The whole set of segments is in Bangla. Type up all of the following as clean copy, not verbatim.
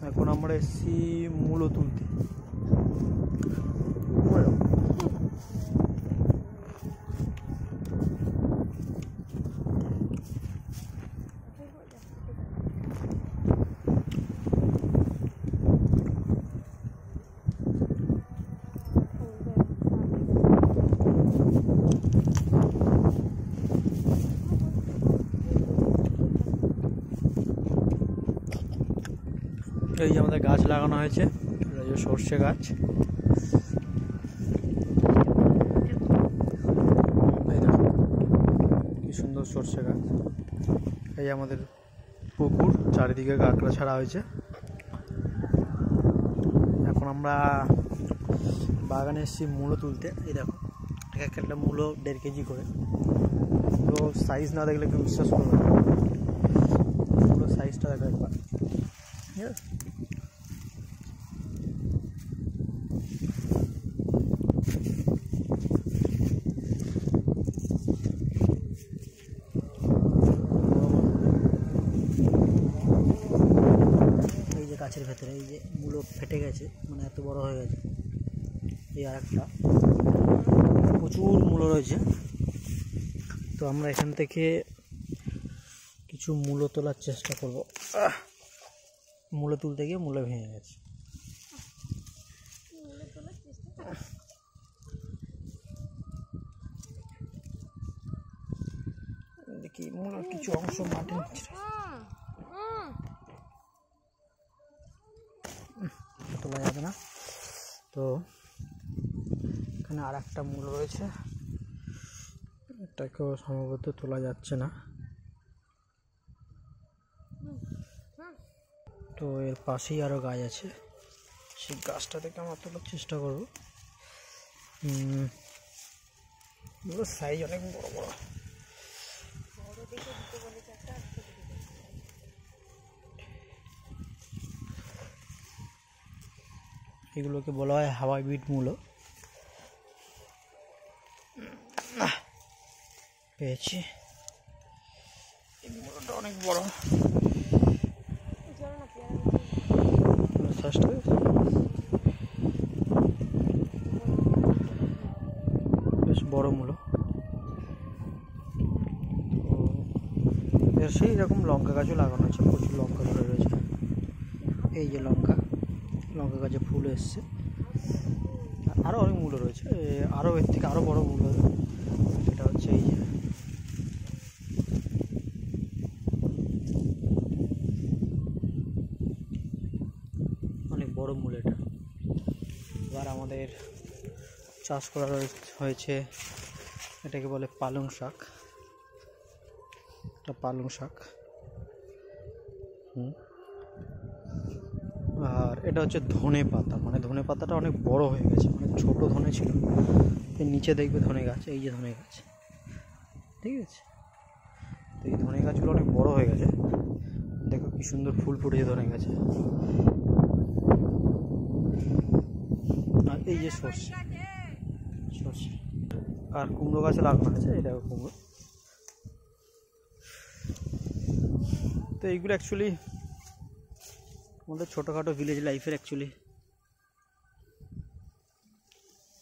এখন আমরা এসেছি মূলো তুলতে। এই যে আমাদের গাছ লাগানো হয়েছে, এই যে সর্ষে গাছ। এই দেখো কি সুন্দর সর্ষে গাছ। এই আমাদের পুকুর, চারিদিকে কাঁকড়া ছাড়া হয়েছে। এখন আমরা বাগানে এসেছি মূলো তুলতে। এই দেখো এক একটা মূলো 1.5 কেজি করে। তো সাইজ না দেখলে কেউ বিশ্বাস করবে না। মূলো সাইজটা দেখো একবার, ঠিক আছে? এই যে গাছের ভেতরে এই যে মূলো ফেটে গেছে, মানে এত বড় হয়ে গেছে। এই আর একটা প্রচুর মূলো রয়েছে। তো আমরা এখান থেকে কিছু মূলো তোলার চেষ্টা করব। মূলো তুলতে গিয়ে মূলো ভেঙে গেছে। দেখি মূলোর কিছু অংশ মাটি তোলা যাবে না। তো এখানে আর একটা মূল রয়েছে, এটাকেও সম্ভবত তোলা যাচ্ছে না। তো এর পাশেই আরো গাছ আছে, সেই গাছটা থেকে আমরা তোলার চেষ্টা করবো। সাইজ অনেক বড় বড়। এগুলোকে বলা হয় হাওয়াই বিট মূলো। পেয়েছি, এই মূলোটা অনেক বড়। বেশ বড় মূলো। তো সেই রকম লঙ্কা গাছও লাগানো আছে, প্রচুর লঙ্কা ধরে রয়েছে। এই যে লঙ্কা গাছে ফুল এসছে। আরও অনেক মূলো রয়েছে, আরও এর থেকে আরও বড় মূলো। এটা হচ্ছে এই যে অনেক বড় মূল এটা। এবার আমাদের চাষ করা হয়েছে, এটাকে বলে পালং শাক। এটা পালং শাক। আর এটা হচ্ছে ধনে পাতা, মানে ধনে পাতাটা অনেক বড় হয়ে গেছে, মানে ছোট ধনে ছিল। এর নিচে দেখবে ধনে গাছ, এই যে ধনে গাছ, ঠিক আছে? তো এই ধনে গাছগুলো অনেক বড় হয়ে গেছে। দেখো কি সুন্দর ফুল ফুটেছে ধনে গাছে। আর এই যে সর্ষে আর কুমড়ো গাছে লাগানো আছে, এই দেখো কুমড়ো। তো এইগুলো অ্যাকচুয়ালি আমাদের ছোটোখাটো ভিলেজ লাইফের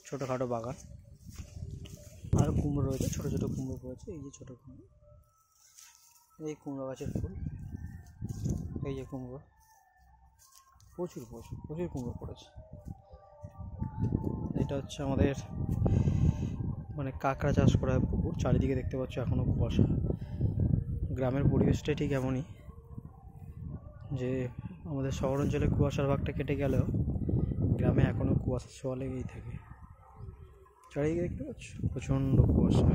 ছোটোখাটো বাগান। আর কুমড়ো রয়েছে, ছোটো ছোটো কুমড়ো রয়েছে। এই যে ছোটো কুমড়ো, এই কুমড়ো গাছের ফুল, এই যে কুমড়ো, প্রচুর কুমড়ো পড়েছে। এটা হচ্ছে আমাদের মানে কাঁকড়া চাষ করা হয় পুকুর। চারিদিকে দেখতে পাচ্ছ এখনও কুয়াশা। গ্রামের পরিবেশটাই ঠিক এমনই, যে আমাদের শহর অঞ্চলে কুয়াশার ভাগটা কেটে গেলেও গ্রামে এখনও কুয়াশার ছোঁয়া লেগেই থাকে। চারিদিকে দেখতে পাচ্ছ প্রচণ্ড কুয়াশা।